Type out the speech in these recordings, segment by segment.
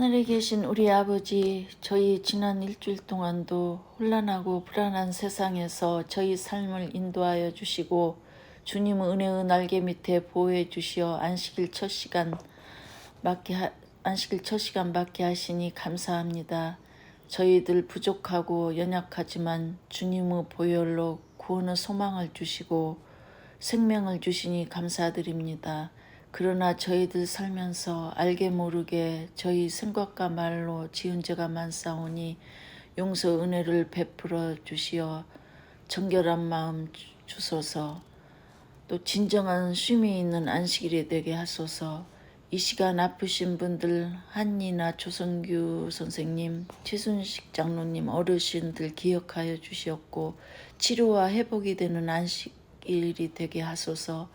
하늘에 계신 우리 아버지, 저희 지난 일주일 동안도 혼란하고 불안한 세상에서 저희 삶을 인도하여 주시고 주님의 은혜의 날개 밑에 보호해 주시어 안식일 첫 시간 맞게 하시니 감사합니다. 저희들 부족하고 연약하지만 주님의 보혈로 구원의 소망을 주시고 생명을 주시니 감사드립니다. 그러나 저희들 살면서 알게 모르게 저희 생각과 말로 지은 죄가 많사오니 용서 은혜를 베풀어 주시어 정결한 마음 주소서. 또 진정한 쉼이 있는 안식일이 되게 하소서. 이 시간 아프신 분들 한니나 조성규 선생님, 최순식 장로님, 어르신들 기억하여 주시었고 치료와 회복이 되는 안식일이 되게 하소서.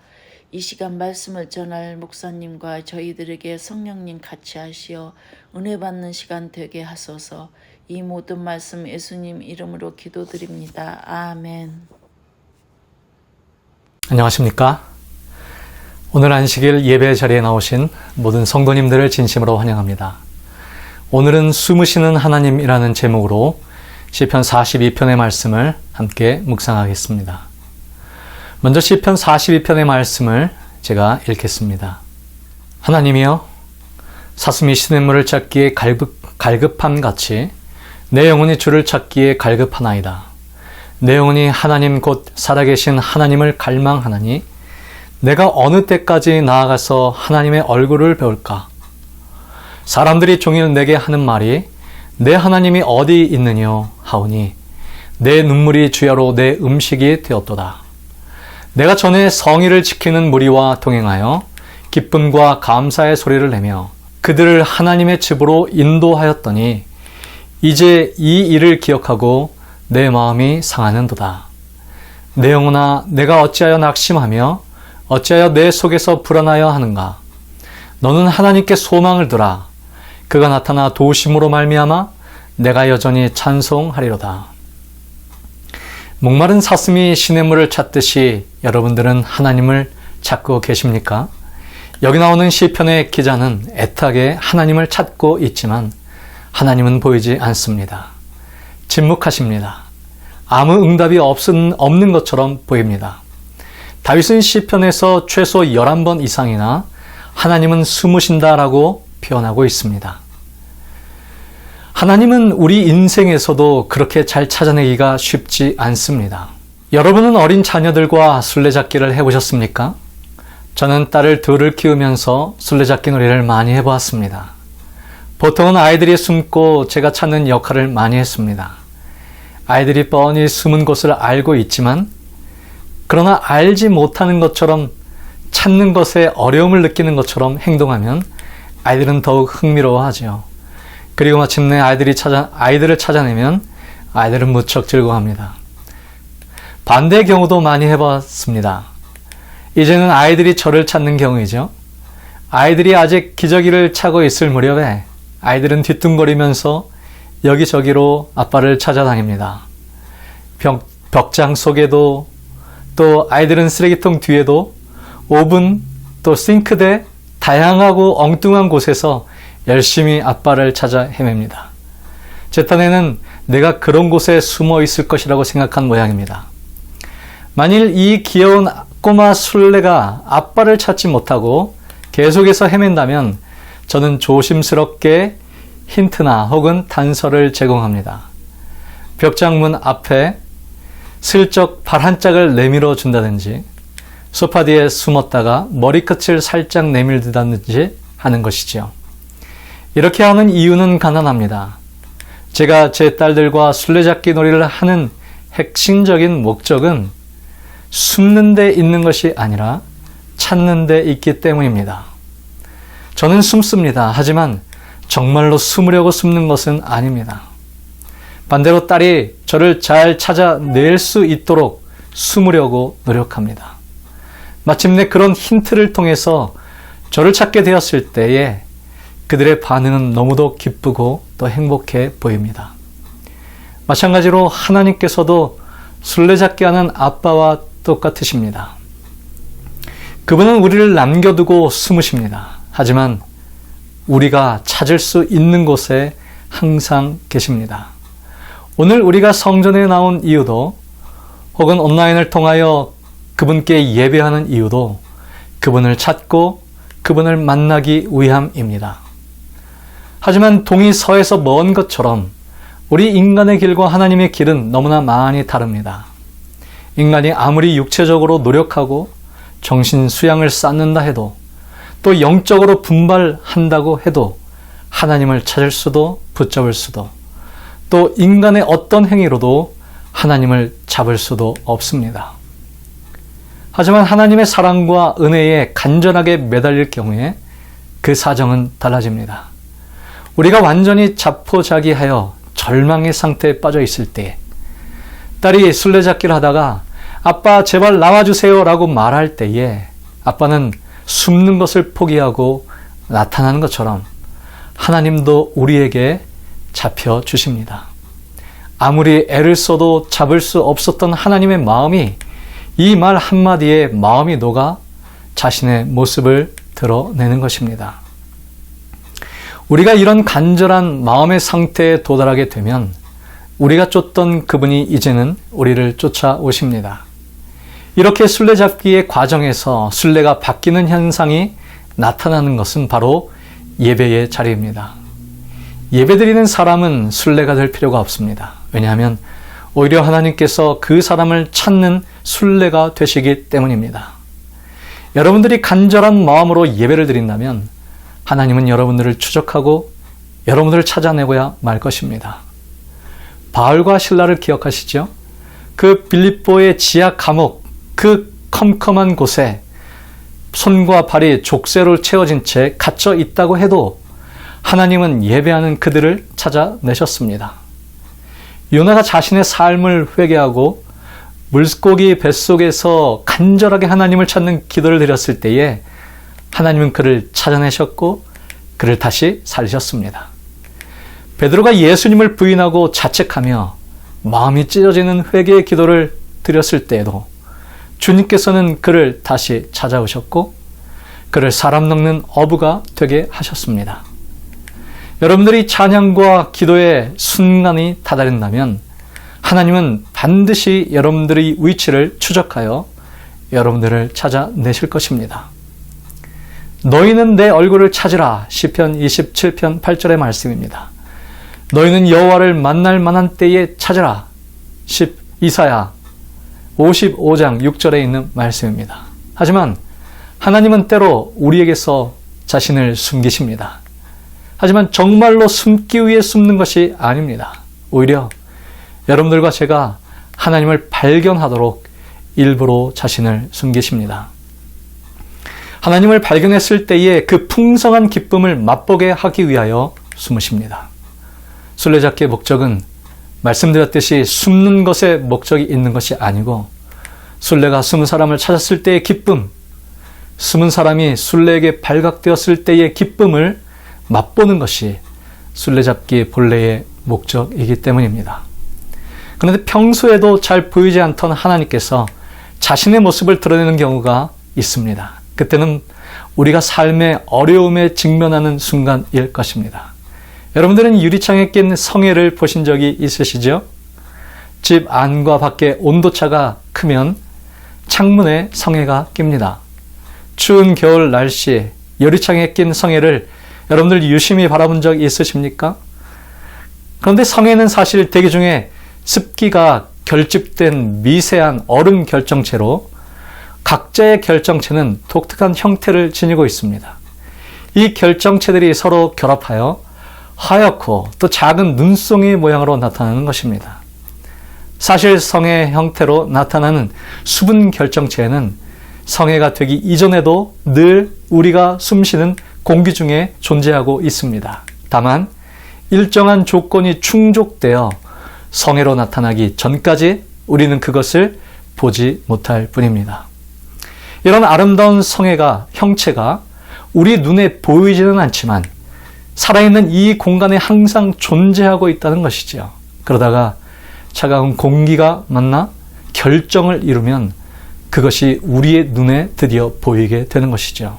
이 시간 말씀을 전할 목사님과 저희들에게 성령님 같이 하시어 은혜 받는 시간 되게 하소서. 이 모든 말씀 예수님 이름으로 기도드립니다. 아멘. 안녕하십니까? 오늘 안식일 예배 자리에 나오신 모든 성도님들을 진심으로 환영합니다. 오늘은 숨으시는 하나님이라는 제목으로 시편 42편의 말씀을 함께 묵상하겠습니다. 먼저 시편 42편의 말씀을 제가 읽겠습니다. 하나님이여, 사슴이 시냇물을 찾기에 갈급함같이 내 영혼이 주를 찾기에 갈급하나이다. 내 영혼이 하나님 곧 살아계신 하나님을 갈망하나니 내가 어느 때까지 나아가서 하나님의 얼굴을 배울까? 사람들이 종일 내게 하는 말이 내 하나님이 어디 있느뇨 하오니 내 눈물이 주야로 내 음식이 되었도다. 내가 전에 성의를 지키는 무리와 동행하여 기쁨과 감사의 소리를 내며 그들을 하나님의 집으로 인도하였더니 이제 이 일을 기억하고 내 마음이 상하는도다. 내 영혼아, 내가 어찌하여 낙심하며 어찌하여 내 속에서 불안하여 하는가? 너는 하나님께 소망을 두라. 그가 나타나 도우심으로 말미암아 내가 여전히 찬송하리로다. 목마른 사슴이 시냇물을 찾듯이 여러분들은 하나님을 찾고 계십니까? 여기 나오는 시편의 기자는 애타게 하나님을 찾고 있지만 하나님은 보이지 않습니다. 침묵하십니다. 아무 응답이 없는 것처럼 보입니다. 다윗은 시편에서 최소 11번 이상이나 하나님은 숨으신다라고 표현하고 있습니다. 하나님은 우리 인생에서도 그렇게 잘 찾아내기가 쉽지 않습니다. 여러분은 어린 자녀들과 술래잡기를 해보셨습니까? 저는 딸을 둘을 키우면서 술래잡기 놀이를 많이 해보았습니다. 보통은 아이들이 숨고 제가 찾는 역할을 많이 했습니다. 아이들이 뻔히 숨은 곳을 알고 있지만 그러나 알지 못하는 것처럼 찾는 것에 어려움을 느끼는 것처럼 행동하면 아이들은 더욱 흥미로워하죠. 그리고 마침내 아이들을 찾아내면 아이들은 무척 즐거워합니다. 반대의 경우도 많이 해봤습니다. 이제는 아이들이 저를 찾는 경우이죠. 아이들이 아직 기저귀를 차고 있을 무렵에 아이들은 뒤뚱거리면서 여기저기로 아빠를 찾아다닙니다. 벽장 속에도, 또 아이들은 쓰레기통 뒤에도, 오븐, 또 싱크대, 다양하고 엉뚱한 곳에서 열심히 아빠를 찾아 헤맵니다. 제 딴에는 내가 그런 곳에 숨어 있을 것이라고 생각한 모양입니다. 만일 이 귀여운 꼬마 술래가 아빠를 찾지 못하고 계속해서 헤맨다면 저는 조심스럽게 힌트나 혹은 단서를 제공합니다. 벽장문 앞에 슬쩍 발 한 짝을 내밀어 준다든지 소파 뒤에 숨었다가 머리끝을 살짝 내밀다든지 하는 것이지요. 이렇게 하는 이유는 간단합니다. 제가 제 딸들과 술래잡기 놀이를 하는 핵심적인 목적은 숨는 데 있는 것이 아니라 찾는 데 있기 때문입니다. 저는 숨습니다. 하지만 정말로 숨으려고 숨는 것은 아닙니다. 반대로 딸이 저를 잘 찾아낼 수 있도록 숨으려고 노력합니다. 마침내 그런 힌트를 통해서 저를 찾게 되었을 때에 그들의 반응은 너무도 기쁘고 또 행복해 보입니다. 마찬가지로 하나님께서도 술래잡기 하는 아빠와 똑같으십니다. 그분은 우리를 남겨두고 숨으십니다. 하지만 우리가 찾을 수 있는 곳에 항상 계십니다. 오늘 우리가 성전에 나온 이유도 혹은 온라인을 통하여 그분께 예배하는 이유도 그분을 찾고 그분을 만나기 위함입니다. 하지만 동이 서에서 먼 것처럼 우리 인간의 길과 하나님의 길은 너무나 많이 다릅니다. 인간이 아무리 육체적으로 노력하고 정신 수양을 쌓는다 해도 또 영적으로 분발한다고 해도 하나님을 찾을 수도 붙잡을 수도 또 인간의 어떤 행위로도 하나님을 잡을 수도 없습니다. 하지만 하나님의 사랑과 은혜에 간절하게 매달릴 경우에 그 사정은 달라집니다. 우리가 완전히 자포자기하여 절망의 상태에 빠져 있을 때 딸이 술래잡기를 하다가 아빠 제발 나와주세요 라고 말할 때에 아빠는 숨는 것을 포기하고 나타나는 것처럼 하나님도 우리에게 잡혀주십니다. 아무리 애를 써도 잡을 수 없었던 하나님의 마음이 이 말 한마디에 마음이 녹아 자신의 모습을 드러내는 것입니다. 우리가 이런 간절한 마음의 상태에 도달하게 되면 우리가 쫓던 그분이 이제는 우리를 쫓아오십니다. 이렇게 술래잡기의 과정에서 술래가 바뀌는 현상이 나타나는 것은 바로 예배의 자리입니다. 예배드리는 사람은 술래가 될 필요가 없습니다. 왜냐하면 오히려 하나님께서 그 사람을 찾는 술래가 되시기 때문입니다. 여러분들이 간절한 마음으로 예배를 드린다면 하나님은 여러분들을 추적하고 여러분들을 찾아내고야 말 것입니다. 바울과 실라를 기억하시죠? 그 빌립보의 지하 감옥, 그 컴컴한 곳에 손과 발이 족쇄로 채워진 채 갇혀 있다고 해도 하나님은 예배하는 그들을 찾아내셨습니다. 요나가 자신의 삶을 회개하고 물고기 뱃속에서 간절하게 하나님을 찾는 기도를 드렸을 때에 하나님은 그를 찾아내셨고 그를 다시 살리셨습니다. 베드로가 예수님을 부인하고 자책하며 마음이 찢어지는 회개의 기도를 드렸을 때에도 주님께서는 그를 다시 찾아오셨고 그를 사람 넉는 어부가 되게 하셨습니다. 여러분들이 찬양과 기도의 순간이 다다른다면 하나님은 반드시 여러분들의 위치를 추적하여 여러분들을 찾아내실 것입니다. 너희는 내 얼굴을 찾으라. 시편 27편 8절의 말씀입니다. 너희는 여호와를 만날 만한 때에 찾으라. 이사야 55장 6절에 있는 말씀입니다. 하지만 하나님은 때로 우리에게서 자신을 숨기십니다. 하지만 정말로 숨기 위해 숨는 것이 아닙니다. 오히려 여러분들과 제가 하나님을 발견하도록 일부러 자신을 숨기십니다. 하나님을 발견했을 때에 그 풍성한 기쁨을 맛보게 하기 위하여 숨으십니다. 술래잡기의 목적은 말씀드렸듯이 숨는 것에 목적이 있는 것이 아니고 술래가 숨은 사람을 찾았을 때의 기쁨, 숨은 사람이 술래에게 발각되었을 때의 기쁨을 맛보는 것이 술래잡기 본래의 목적이기 때문입니다. 그런데 평소에도 잘 보이지 않던 하나님께서 자신의 모습을 드러내는 경우가 있습니다. 그때는 우리가 삶의 어려움에 직면하는 순간일 것입니다. 여러분들은 유리창에 낀 성에를 보신 적이 있으시죠? 집 안과 밖의 온도차가 크면 창문에 성에가 낍니다. 추운 겨울 날씨에 유리창에 낀 성에를 여러분들 유심히 바라본 적 있으십니까? 그런데 성에는 사실 대기 중에 습기가 결집된 미세한 얼음 결정체로 각자의 결정체는 독특한 형태를 지니고 있습니다. 이 결정체들이 서로 결합하여 하얗고 또 작은 눈송이 모양으로 나타나는 것입니다. 사실 성의 형태로 나타나는 수분 결정체에는 성해가 되기 이전에도 늘 우리가 숨쉬는 공기 중에 존재하고 있습니다. 다만 일정한 조건이 충족되어 성해로 나타나기 전까지 우리는 그것을 보지 못할 뿐입니다. 이런 아름다운 성해가 형체가 우리 눈에 보이지는 않지만 살아있는 이 공간에 항상 존재하고 있다는 것이죠. 그러다가 차가운 공기가 만나 결정을 이루면 그것이 우리의 눈에 드디어 보이게 되는 것이죠.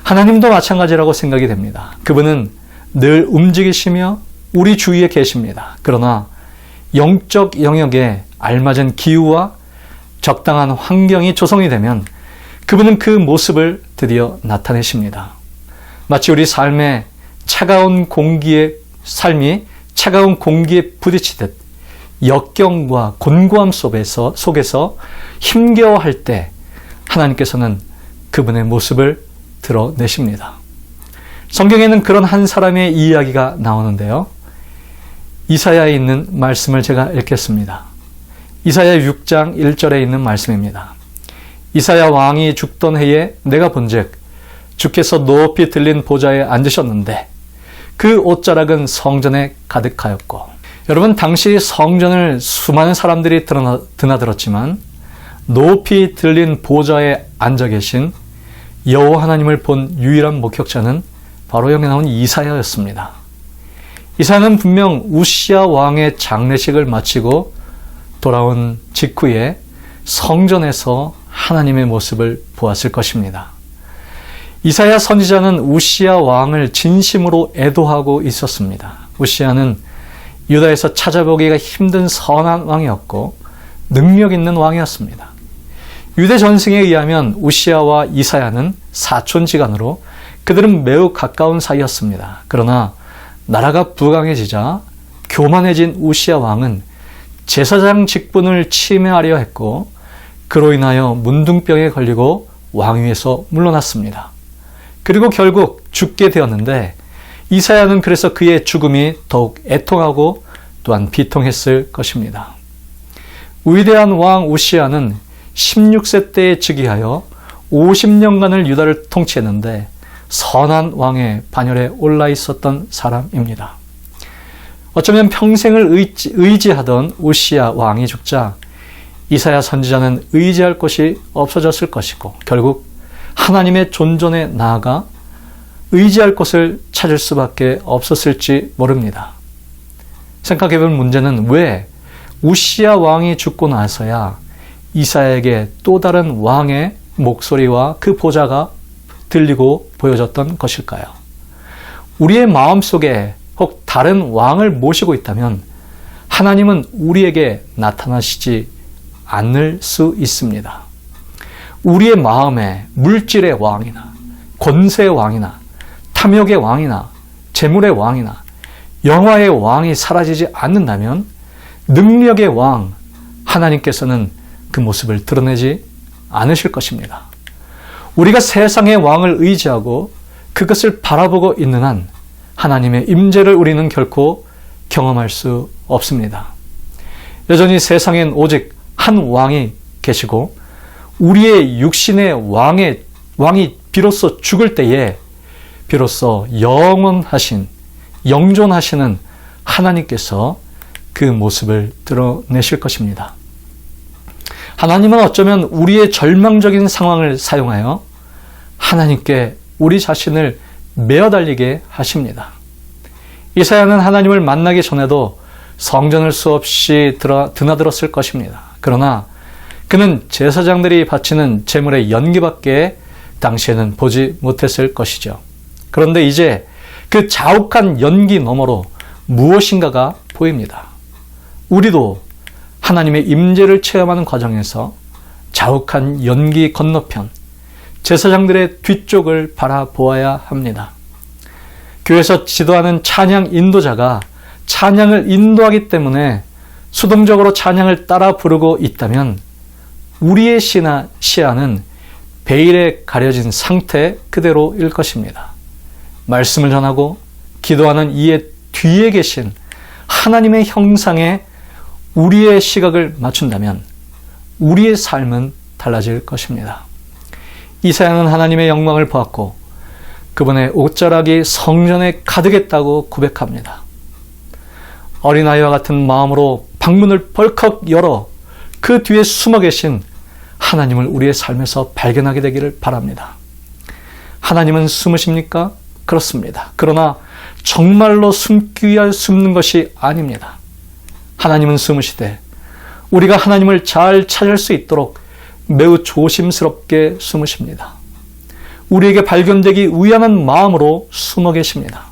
하나님도 마찬가지라고 생각이 됩니다. 그분은 늘 움직이시며 우리 주위에 계십니다. 그러나 영적 영역에 알맞은 기후와 적당한 환경이 조성이 되면 그분은 그 모습을 드디어 나타내십니다. 마치 우리 삶이 차가운 공기에 부딪히듯 역경과 곤고함 속에서 힘겨워할 때 하나님께서는 그분의 모습을 드러내십니다. 성경에는 그런 한 사람의 이야기가 나오는데요. 이사야에 있는 말씀을 제가 읽겠습니다. 이사야 6장 1절에 있는 말씀입니다. 이사야 왕이 죽던 해에 내가 본즉 주께서 높이 들린 보좌에 앉으셨는데 그 옷자락은 성전에 가득하였고. 여러분, 당시 성전을 수많은 사람들이 드나들었지만 높이 들린 보좌에 앉아 계신 여호와 하나님을 본 유일한 목격자는 바로 여기 나온 이사야였습니다. 이사야는 분명 우시야 왕의 장례식을 마치고 돌아온 직후에 성전에서 하나님의 모습을 보았을 것입니다. 이사야 선지자는 우시야 왕을 진심으로 애도하고 있었습니다. 우시야는 유다에서 찾아보기가 힘든 선한 왕이었고 능력 있는 왕이었습니다. 유대 전승에 의하면 우시야와 이사야는 사촌지간으로 그들은 매우 가까운 사이였습니다. 그러나 나라가 부강해지자 교만해진 우시야 왕은 제사장 직분을 침해하려 했고 그로 인하여 문둥병에 걸리고 왕위에서 물러났습니다. 그리고 결국 죽게 되었는데 이사야는 그래서 그의 죽음이 더욱 애통하고 또한 비통했을 것입니다. 위대한 왕 우시야는 16세 때에 즉위하여 50년간을 유다를 통치했는데 선한 왕의 반열에 올라 있었던 사람입니다. 어쩌면 평생을 의지하던 우시야 왕이 죽자 이사야 선지자는 의지할 곳이 없어졌을 것이고 결국 하나님의 존전에 나아가 의지할 곳을 찾을 수밖에 없었을지 모릅니다. 생각해볼 문제는 왜 우시야 왕이 죽고 나서야 이사야에게 또 다른 왕의 목소리와 그 보좌가 들리고 보여졌던 것일까요? 우리의 마음속에 혹 다른 왕을 모시고 있다면 하나님은 우리에게 나타나시지 않을 수 있습니다. 우리의 마음에 물질의 왕이나 권세의 왕이나 탐욕의 왕이나 재물의 왕이나 영화의 왕이 사라지지 않는다면 능력의 왕 하나님께서는 그 모습을 드러내지 않으실 것입니다. 우리가 세상의 왕을 의지하고 그것을 바라보고 있는 한 하나님의 임재를 우리는 결코 경험할 수 없습니다. 여전히 세상엔 오직 한 왕이 계시고 우리의 육신의 왕이 비로소 죽을 때에 비로소 영존하시는 하나님께서 그 모습을 드러내실 것입니다. 하나님은 어쩌면 우리의 절망적인 상황을 사용하여 하나님께 우리 자신을 메어달리게 하십니다. 이사야는 하나님을 만나기 전에도 성전을 수없이 드나들었을 것입니다. 그러나 그는 제사장들이 바치는 제물의 연기밖에 당시에는 보지 못했을 것이죠. 그런데 이제 그 자욱한 연기 너머로 무엇인가가 보입니다. 우리도 하나님의 임재를 체험하는 과정에서 자욱한 연기 건너편 제사장들의 뒤쪽을 바라보아야 합니다. 교회에서 지도하는 찬양 인도자가 찬양을 인도하기 때문에 수동적으로 찬양을 따라 부르고 있다면 우리의 시야는 베일에 가려진 상태 그대로일 것입니다. 말씀을 전하고 기도하는 이의 뒤에 계신 하나님의 형상에 우리의 시각을 맞춘다면 우리의 삶은 달라질 것입니다. 이사야는 하나님의 영광을 보았고 그분의 옷자락이 성전에 가득했다고 고백합니다. 어린아이와 같은 마음으로 방문을 벌컥 열어 그 뒤에 숨어 계신 하나님을 우리의 삶에서 발견하게 되기를 바랍니다. 하나님은 숨으십니까? 그렇습니다. 그러나 정말로 숨는 것이 아닙니다. 하나님은 숨으시되 우리가 하나님을 잘 찾을 수 있도록 매우 조심스럽게 숨으십니다. 우리에게 발견되기 위함한 마음으로 숨어 계십니다.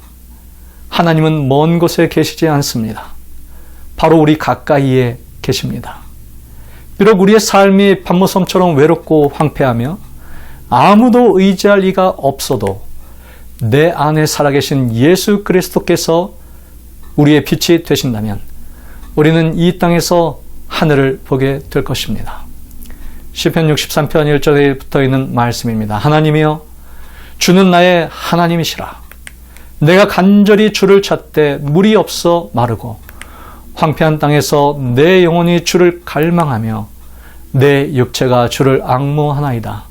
하나님은 먼 곳에 계시지 않습니다. 바로 우리 가까이에 계십니다. 비록 우리의 삶이 밤모섬처럼 외롭고 황폐하며 아무도 의지할 리가 없어도 내 안에 살아계신 예수 그리스도께서 우리의 빛이 되신다면 우리는 이 땅에서 하늘을 보게 될 것입니다. 시편 63편 1절에 붙어있는 말씀입니다. 하나님이여 주는 나의 하나님이시라. 내가 간절히 주를 찾되 물이 없어 마르고 황폐한 땅에서 내 영혼이 주를 갈망하며 내 육체가 주를 앙모하나이다.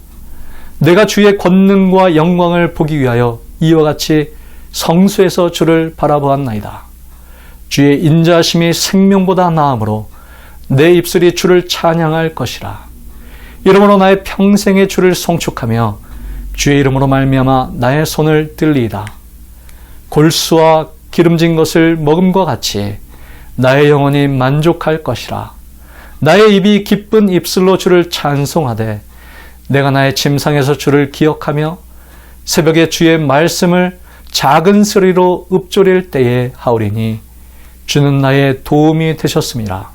내가 주의 권능과 영광을 보기 위하여 이와 같이 성수에서 주를 바라보았나이다. 주의 인자하심이 생명보다 나으므로 내 입술이 주를 찬양할 것이라. 이러므로 나의 평생에 주를 송축하며 주의 이름으로 말미암아 나의 손을 들리이다. 골수와 기름진 것을 먹음과 같이 나의 영혼이 만족할 것이라. 나의 입이 기쁜 입술로 주를 찬송하되 내가 나의 침상에서 주를 기억하며 새벽에 주의 말씀을 작은 소리로 읊조릴 때에 하오리니 주는 나의 도움이 되셨음이라.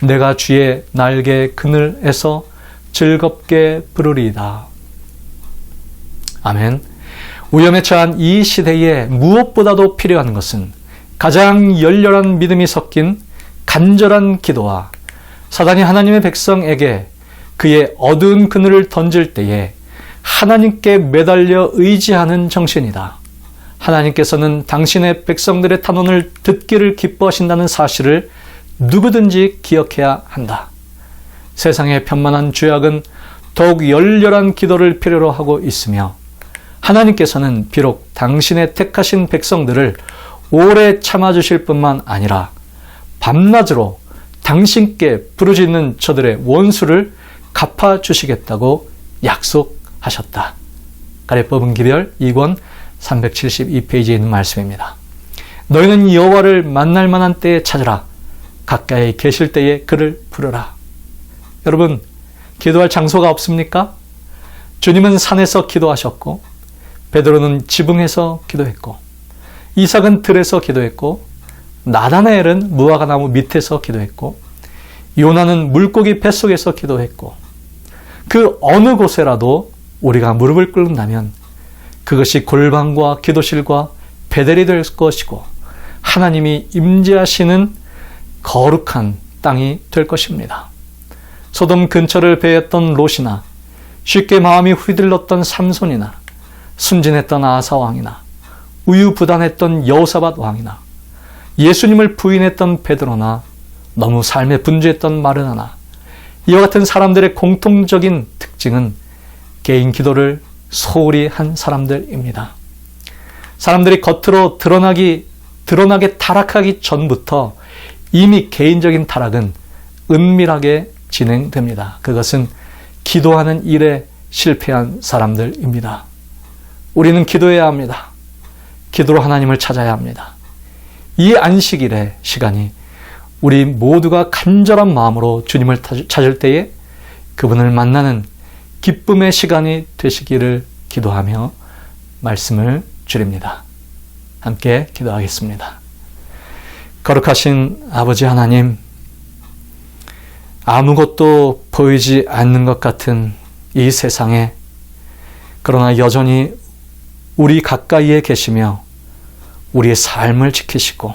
내가 주의 날개 그늘에서 즐겁게 부르리이다. 아멘. 위험에 처한 이 시대에 무엇보다도 필요한 것은 가장 열렬한 믿음이 섞인 간절한 기도와 사단이 하나님의 백성에게 그의 어두운 그늘을 던질 때에 하나님께 매달려 의지하는 정신이다. 하나님께서는 당신의 백성들의 탄원을 듣기를 기뻐하신다는 사실을 누구든지 기억해야 한다. 세상의 편만한 죄악은 더욱 열렬한 기도를 필요로 하고 있으며 하나님께서는 비록 당신의 택하신 백성들을 오래 참아주실 뿐만 아니라 밤낮으로 당신께 부르짖는 저들의 원수를 갚아주시겠다고 약속하셨다. 가래법은 기별 2권 372페이지에 있는 말씀입니다. 너희는 여호와를 만날 만한 때에 찾으라. 가까이 계실 때에 그를 부르라. 여러분, 기도할 장소가 없습니까? 주님은 산에서 기도하셨고 베드로는 지붕에서 기도했고 이삭은 들에서 기도했고 나다나엘은 무화과나무 밑에서 기도했고 요나는 물고기 뱃속에서 기도했고 그 어느 곳에라도 우리가 무릎을 꿇는다면 그것이 골방과 기도실과 베델이 될 것이고 하나님이 임재하시는 거룩한 땅이 될 것입니다. 소돔 근처를 배했던 롯이나 쉽게 마음이 휘둘렀던 삼손이나 순진했던 아사 왕이나 우유부단했던 여호사밧 왕이나 예수님을 부인했던 베드로나 너무 삶에 분주했던 마르나나 이와 같은 사람들의 공통적인 특징은 개인 기도를 소홀히 한 사람들입니다. 사람들이 겉으로 드러나게 타락하기 전부터 이미 개인적인 타락은 은밀하게 진행됩니다. 그것은 기도하는 일에 실패한 사람들입니다. 우리는 기도해야 합니다. 기도로 하나님을 찾아야 합니다. 이 안식일의 시간이 우리 모두가 간절한 마음으로 주님을 찾을 때에 그분을 만나는 기쁨의 시간이 되시기를 기도하며 말씀을 드립니다. 함께 기도하겠습니다. 거룩하신 아버지 하나님, 아무것도 보이지 않는 것 같은 이 세상에 그러나 여전히 우리 가까이에 계시며 우리의 삶을 지키시고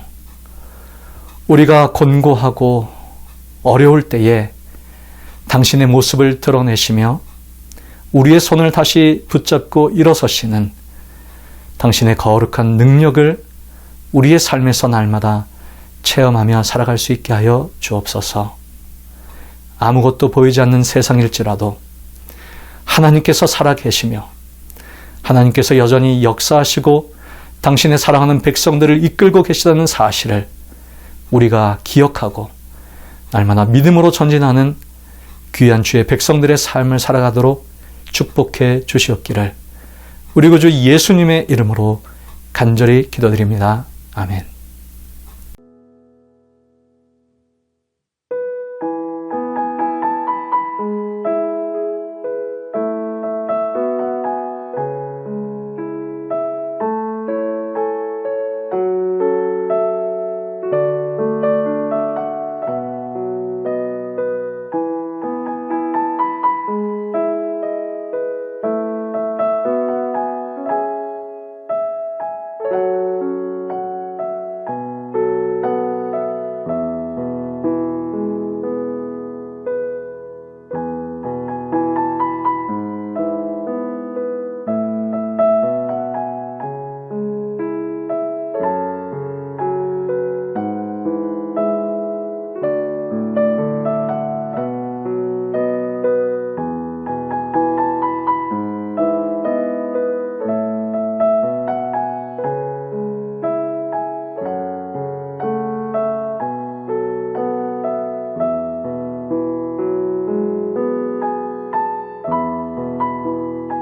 우리가 곤고하고 어려울 때에 당신의 모습을 드러내시며 우리의 손을 다시 붙잡고 일어서시는 당신의 거룩한 능력을 우리의 삶에서 날마다 체험하며 살아갈 수 있게 하여 주옵소서. 아무것도 보이지 않는 세상일지라도 하나님께서 살아계시며 하나님께서 여전히 역사하시고 당신의 사랑하는 백성들을 이끌고 계시다는 사실을 우리가 기억하고 날마다 믿음으로 전진하는 귀한 주의 백성들의 삶을 살아가도록 축복해 주시옵기를 우리 구주 예수님의 이름으로 간절히 기도드립니다. 아멘.